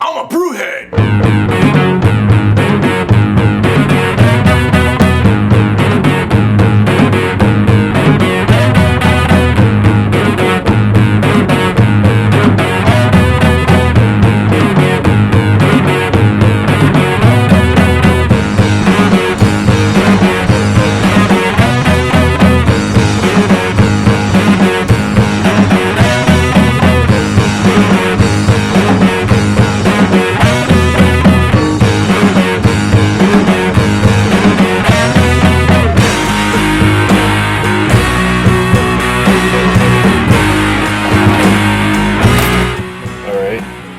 I'm a brewhead.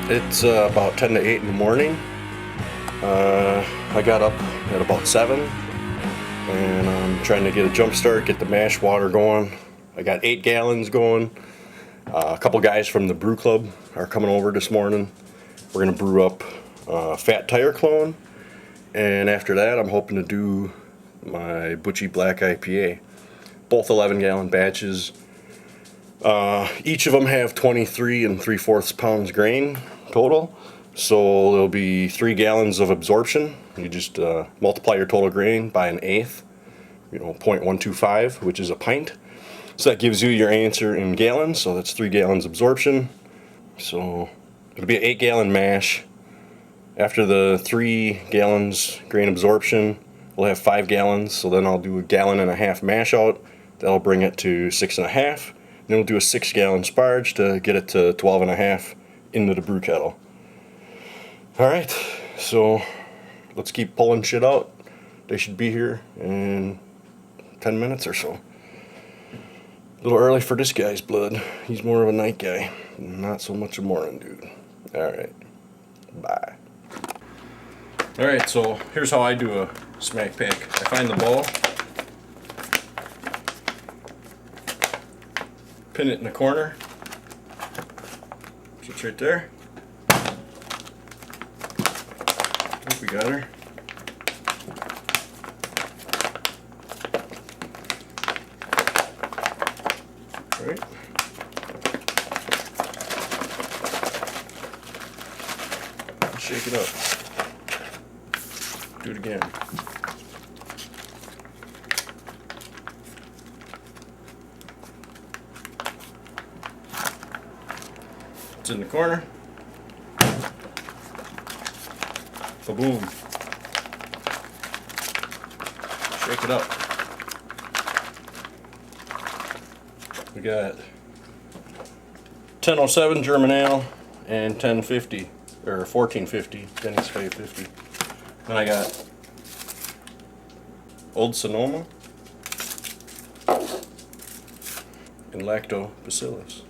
It's about 10 to 8 in the morning. I got up at about 7 and I'm trying to get a jump start, get the mash water going. I got 8 gallons going. A couple guys from the brew club are coming over this morning. We're going to brew up fat tire clone, and after that I'm hoping to do my Butchy Black IPA. Both 11-gallon batches. Each of them have 23 3/4 pounds grain total, so there'll be 3 gallons of absorption. You just multiply your total grain by an eighth, 0.125, which is a pint. So that gives you your answer in gallons, so that's 3 gallons absorption. So it'll be an 8-gallon mash. After the 3 gallons grain absorption, we'll have 5 gallons, so then I'll do a 1.5 gallon mash out. That'll bring it to 6.5. Then we'll do a 6-gallon sparge to get it to 12.5 into the brew kettle. Alright, so let's keep pulling shit out. They should be here in 10 minutes or so. A little early for this guy's blood. He's more of a night guy, not so much a morning dude. Alright, bye. Alright, so here's how I do a smack pack. I find the ball, pin it in the corner. Sits right there. I think we got her. All right. Shake it up. Do it again. It's in the corner. Ba-boom. Shake it up. We got 1007 German ale and 1050 or 1450 Denny's 550. Then I got Old Sonoma and Lactobacillus.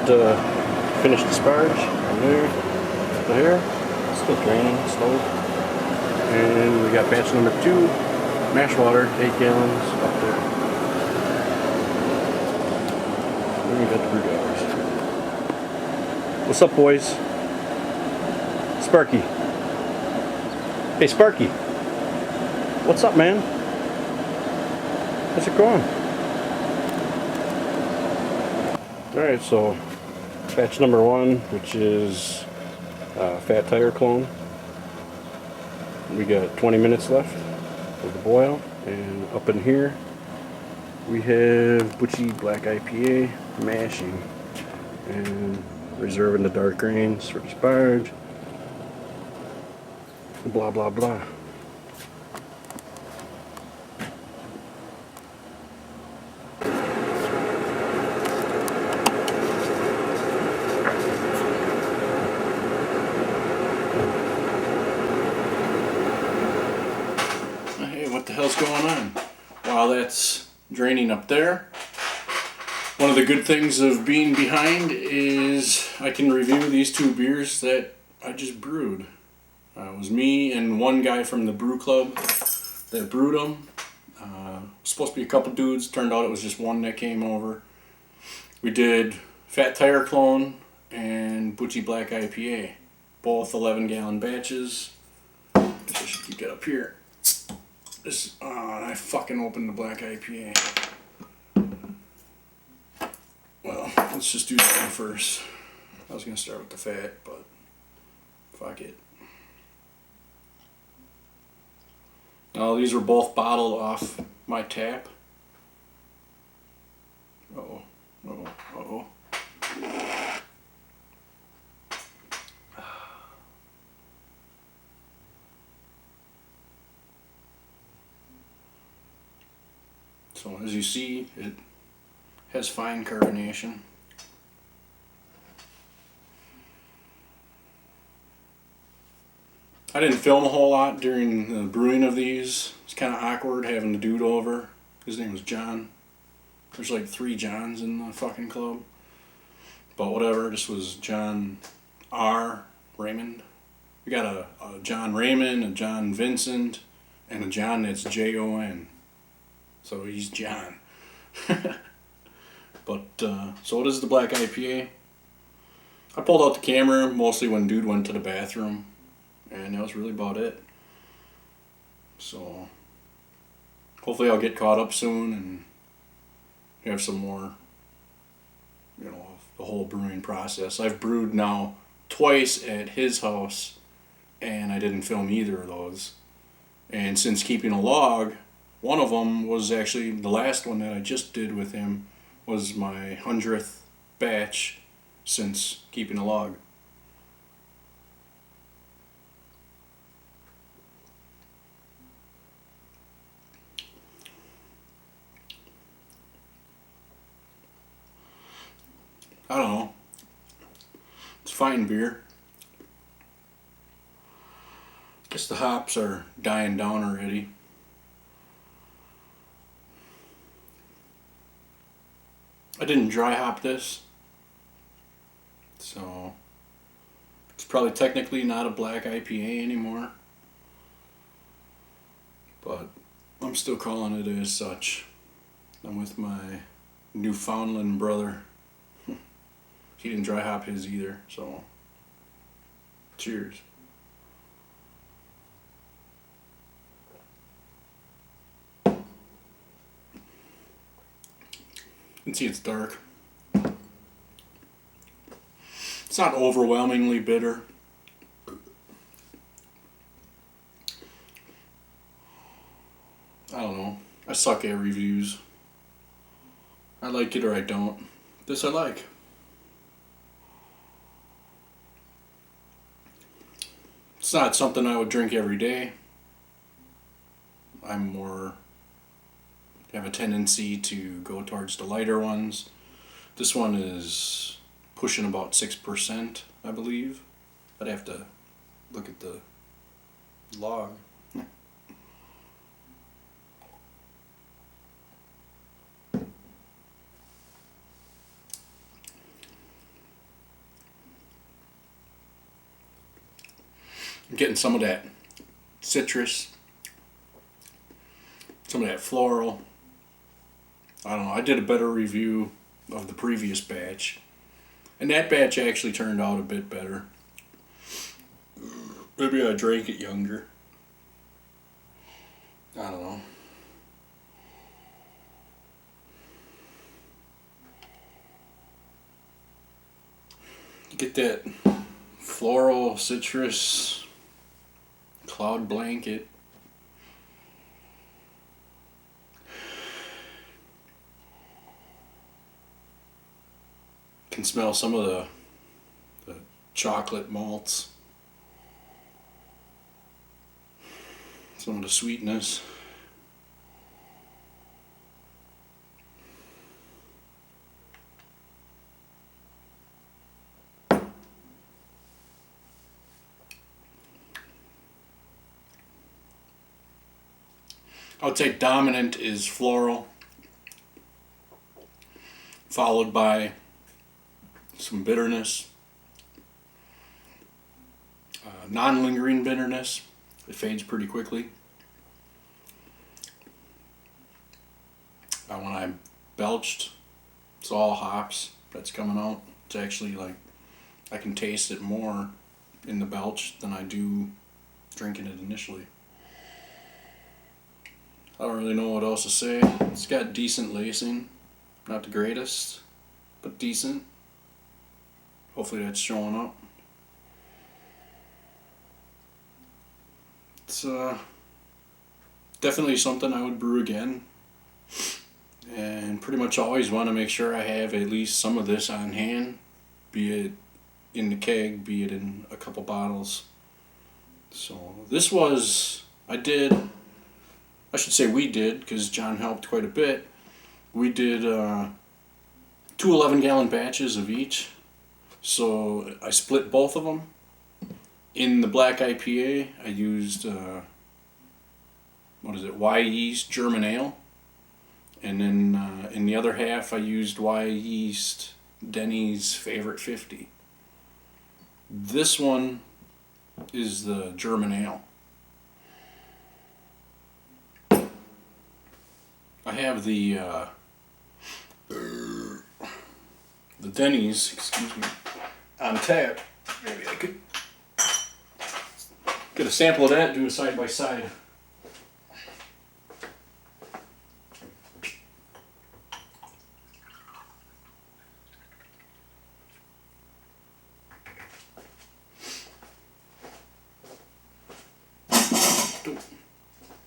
finished the sparge from there to here. Still draining, slow. And we got batch number 2, mash water, 8 gallons up there. And we got the brew dollars. What's up, boys? Sparky. Hey, Sparky. What's up, man? How's it going? Alright, so batch number 1, which is fat tire clone. We got 20 minutes left of the boil, and up in here we have Butchy Black IPA mashing and reserving the dark grains for the sparge. Blah blah blah. Hey, what the hell's going on? While that's draining up there, one of the good things of being behind is I can review these 2 beers that I just brewed. It was me and one guy from the brew club that brewed them. Supposed to be a couple dudes, turned out it was just one that came over. We did Fat Tire Clone and Butchy Black IPA, both 11-gallon batches. I should keep that up here. This, I fucking opened the Black IPA. Well, let's just do that one first. I was gonna start with the fat, but fuck it. Now these were both bottled off my tap. Uh-oh, uh-oh, uh-oh. So as you see, it has fine carbonation. I didn't film a whole lot during the brewing of these. It's kind of awkward having the dude over. His name was John. There's like 3 Johns in the fucking club. But whatever, this was John R. Raymond. We got a John Raymond, a John Vincent, and a John that's Jon. So he's John. But, so what is the Black IPA? I pulled out the camera mostly when dude went to the bathroom. And that was really about it. So hopefully I'll get caught up soon and have some more, you know, of the whole brewing process. I've brewed now twice at his house, and I didn't film either of those. And since keeping a log, one of them was actually the last one that I just did with him was my 100th batch since keeping a log. I don't know. It's fine beer. Guess the hops are dying down already. I didn't dry hop this, so it's probably technically not a black IPA anymore, but I'm still calling it as such. I'm with my Newfoundland brother. He didn't dry hop his either, so cheers. You can see it's dark. It's not overwhelmingly bitter. I don't know. I suck at reviews. I like it or I don't. This I like. It's not something I would drink every day. I'm more have a tendency to go towards the lighter ones. This one is pushing about 6%, I believe. I'd have to look at the log. I'm getting some of that citrus, some of that floral. I don't know, I did a better review of the previous batch, and that batch actually turned out a bit better. Maybe I drank it younger. I don't know. Get that floral, citrus, cloud blanket. Can smell some of the chocolate malts. Some of the sweetness. I would say dominant is floral, followed by some bitterness, non-lingering bitterness. It fades pretty quickly. When I belched, it's all hops that's coming out. It's actually like, I can taste it more in the belch than I do drinking it initially. I don't really know what else to say. It's got decent lacing. Not the greatest, but decent. Hopefully that's showing up. It's definitely something I would brew again. And pretty much always want to make sure I have at least some of this on hand, be it in the keg, be it in a couple bottles. So this was, I should say we did, because John helped quite a bit. We did 2 11-gallon batches of each. So I split both of them. In the black IPA, I used, Y yeast German ale. And then in the other half, I used Y yeast Denny's Favorite 50. This one is the German ale. I have the Denny's, excuse me, on tap. Maybe I could get a sample of that and do a side by side.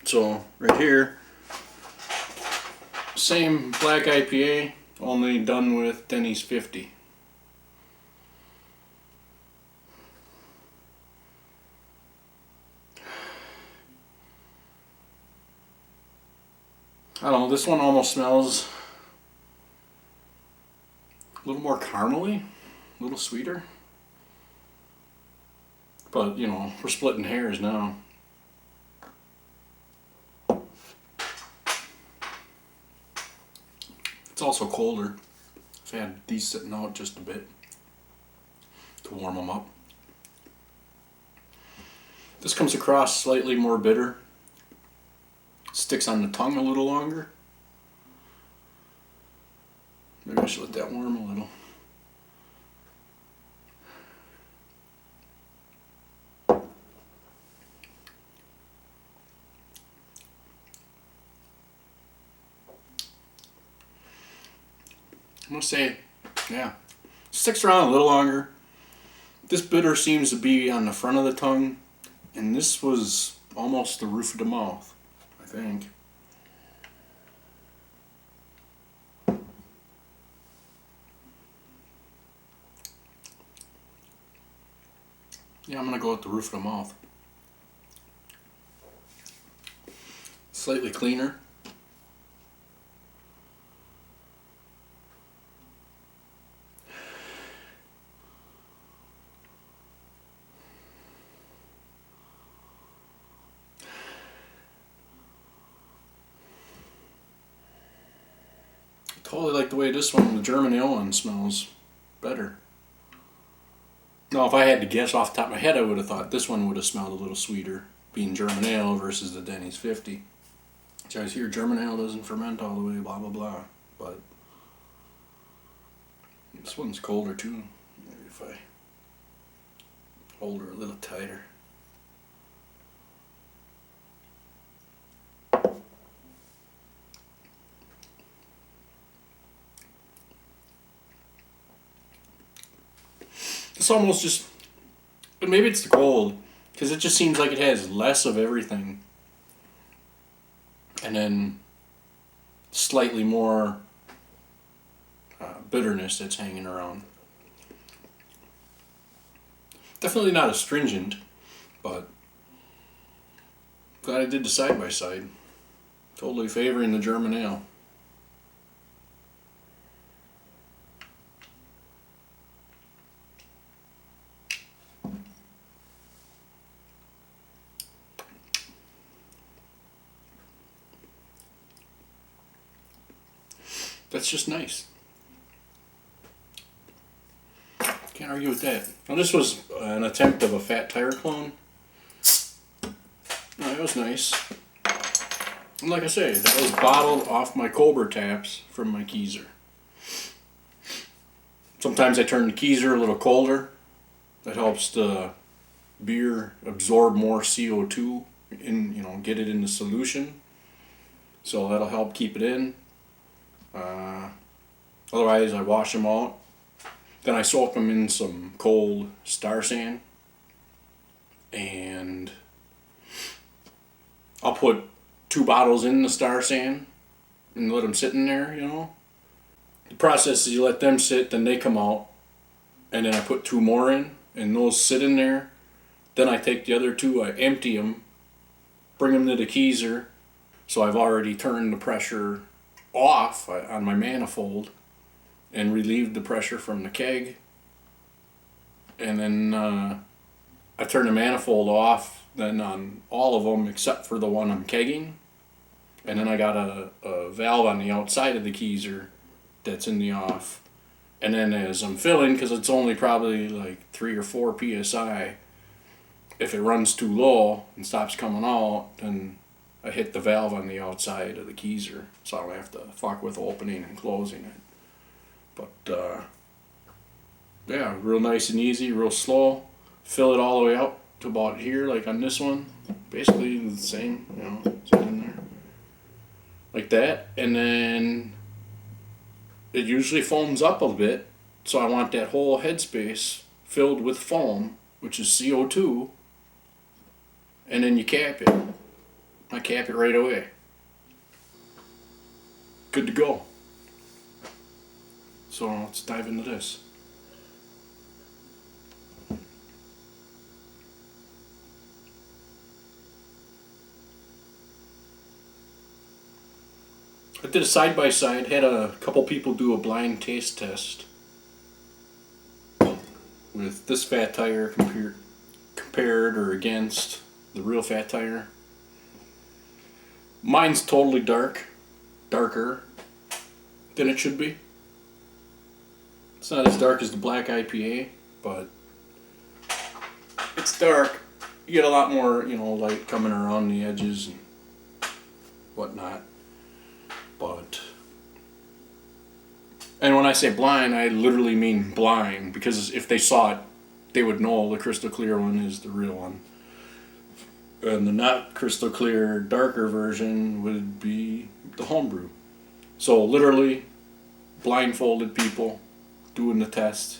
So right here, same black IPA, only done with Denny's 50. I don't know, this one almost smells a little more caramely, a little sweeter. But, you know, we're splitting hairs now. It's also colder. I've had these sitting out just a bit to warm them up. This comes across slightly more bitter. Sticks on the tongue a little longer. Maybe I should let that warm a little. I'm gonna say, yeah, sticks around a little longer. This bitter seems to be on the front of the tongue, and this was almost the roof of the mouth, I think. Yeah, I'm gonna go with the roof of the mouth. Slightly cleaner. Totally like the way this one, the German ale one, smells better. Now, if I had to guess off the top of my head, I would have thought this one would have smelled a little sweeter, being German ale versus the Denny's 50. So I hear German ale doesn't ferment all the way, blah blah blah. But this one's colder too. Maybe if I hold her a little tighter. It's almost just, but maybe it's the cold, because it just seems like it has less of everything, and then slightly more bitterness that's hanging around. Definitely not astringent, but glad I did the side by side. Totally favoring the German ale. That's just nice. Can't argue with that. Now this was an attempt of a Fat Tire clone. No, it was nice. And like I say, that was bottled off my Cobra taps from my Keezer. Sometimes I turn the Keezer a little colder. That helps the beer absorb more CO2 in, get it in the solution. So that'll help keep it in. Otherwise, I wash them out. Then I soak them in some cold Star San. And I'll put 2 bottles in the Star San and let them sit in there, The process is you let them sit, then they come out. And then I put 2 more in, and those sit in there. Then I take the other 2, I empty them, bring them to the Keezer. So I've already turned the pressure off on my manifold and relieved the pressure from the keg. And then I turn the manifold off then on all of them except for the one I'm kegging. And then I got a valve on the outside of the Keezer that's in the off. And then as I'm filling, because it's only probably like 3 or 4 psi, if it runs too low and stops coming out, then I hit the valve on the outside of the Keezer, so I don't have to fuck with opening and closing it. But yeah, real nice and easy, real slow. Fill it all the way up to about here, like on this one. Basically the same, it's in there. Like that, and then it usually foams up a bit, so I want that whole headspace filled with foam, which is CO2, and then you cap it. I cap it right away. Good to go. So let's dive into this. I did a side-by-side, had a couple people do a blind taste test with this Fat Tire compared or against the real Fat Tire. Mine's totally darker than it should be. It's not as dark as the Black IPA, but it's dark. You get a lot more, light coming around the edges and whatnot. And when I say blind, I literally mean blind, because if they saw it, they would know the crystal clear one is the real one. And the not crystal clear, darker version would be the homebrew. So literally, blindfolded people doing the test.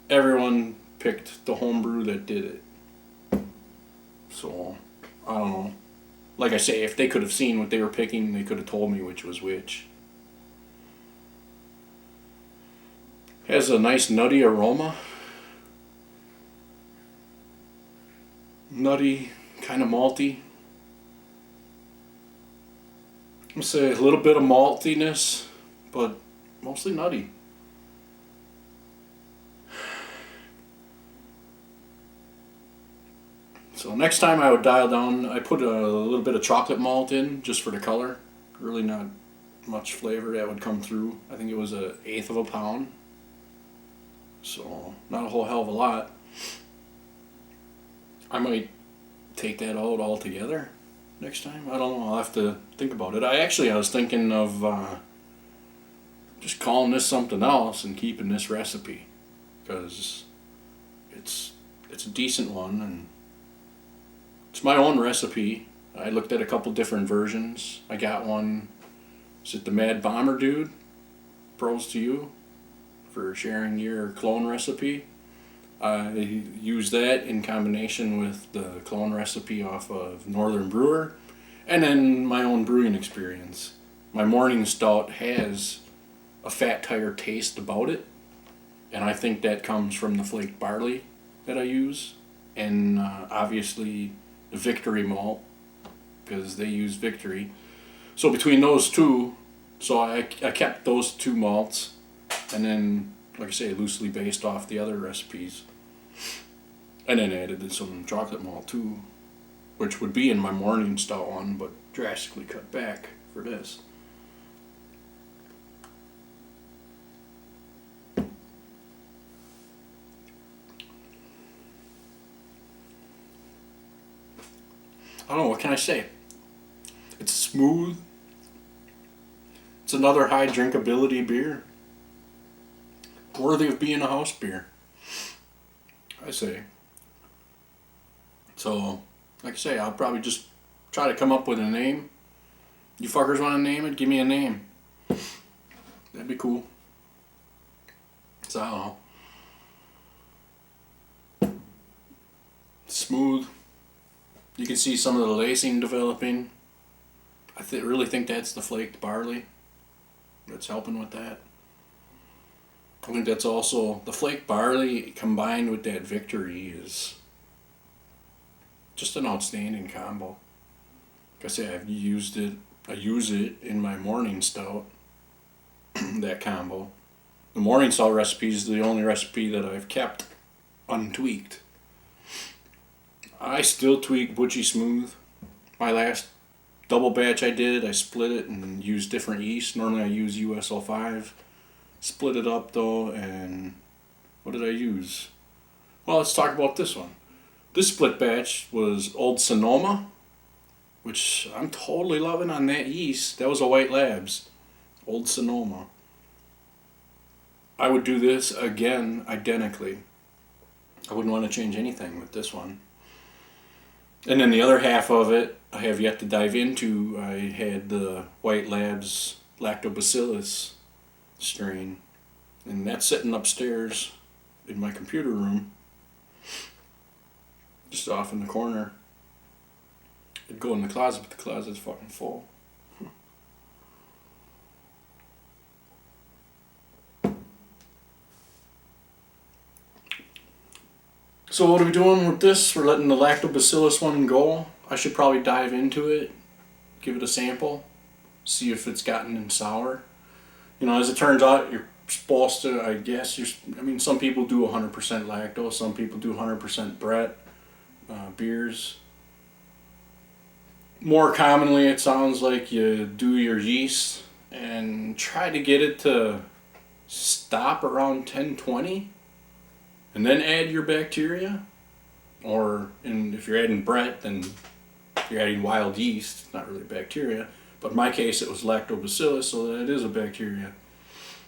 Everyone picked the homebrew that did it. So, I don't know. Like I say, if they could have seen what they were picking, they could have told me which was which. Has a nice nutty aroma. Nutty, kind of malty. I'm gonna say a little bit of maltiness, but mostly nutty. So next time I would dial down, I put a little bit of chocolate malt in just for the color. Really not much flavor that would come through. I think it was 1/8 of a pound. So not a whole hell of a lot. I might take that out altogether next time. I don't know. I'll have to think about it. I was thinking of just calling this something else and keeping this recipe, because it's a decent one and it's my own recipe. I looked at a couple different versions. I got one. Is it the Mad Bomber dude? Pros to you for sharing your clone recipe. I use that in combination with the clone recipe off of Northern Brewer, and then my own brewing experience. My morning stout has a fat tire taste about it, and I think that comes from the flaked barley that I use, and obviously the Victory malt, because they use Victory. So between those two, I kept those two malts, and then, like I say, loosely based off the other recipes. And then added some chocolate malt too, which would be in my morning stout one, but drastically cut back for this. I don't know, what can I say? It's smooth. It's another high drinkability beer. Worthy of being a house beer, I say. So, like I say, I'll probably just try to come up with a name. You fuckers want to name it? Give me a name. That'd be cool. So, I don't know. Smooth. You can see some of the lacing developing. I really think that's the flaked barley that's helping with that. I think that's also the flaked barley combined with that Victory is just an outstanding combo. Like I say, I use it in my morning stout, that combo. The morning stout recipe is the only recipe that I've kept untweaked. I still tweak Butchy Smooth. My last double batch I did, I split it and used different yeast. Normally I use US-05. Split it up though, and what did I use? Well, let's talk about this one. This split batch was Old Sonoma, which I'm totally loving on that yeast. That was a White Labs, Old Sonoma. I would do this again identically. I wouldn't want to change anything with this one. And then the other half of it, I have yet to dive into. I had the White Labs Lactobacillus strain, and that's sitting upstairs in my computer room, just off in the corner. It'd go in the closet, but the closet's fucking full. So what are we doing with this? We're letting the Lactobacillus one go. I should probably dive into it, give it a sample, see if it's gotten sour. You know, as it turns out, you're supposed to, I guess, some people do 100% lactose, some people do 100% Brett beers. More commonly, it sounds like you do your yeast and try to get it to stop around 1020 and then add your bacteria. And if you're adding Brett, then you're adding wild yeast. It's not really bacteria. But in my case, it was lactobacillus, so that it is a bacteria.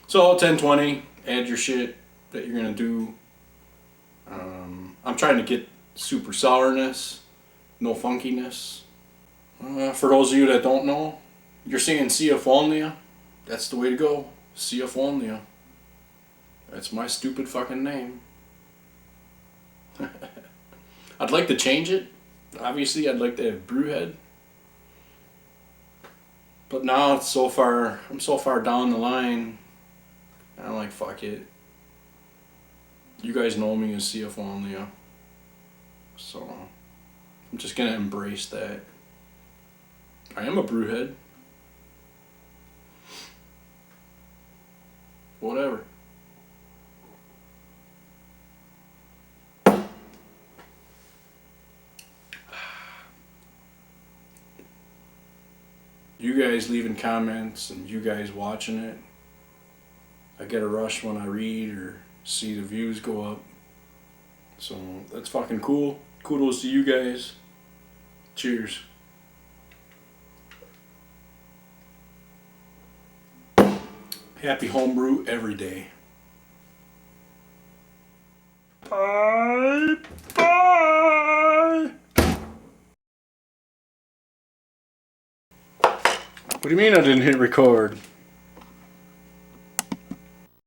So 1020, add your shit that you're going to do. I'm trying to get super sourness, no funkiness. For those of you that don't know, you're seeing cfwolnia. That's the way to go. cfwolnia. That's my stupid fucking name. I'd like to change it. Obviously, I'd like to have Brewhead. But now I'm so far down the line, I'm like, fuck it. You guys know me as cfwolnia. So, I'm just gonna embrace that. I am a Brewhead. Whatever. You guys leaving comments and you guys watching it. I get a rush when I read or see the views go up. So that's fucking cool. Kudos to you guys. Cheers. Happy homebrew every day. Bye. Bye. What do you mean I didn't hit record?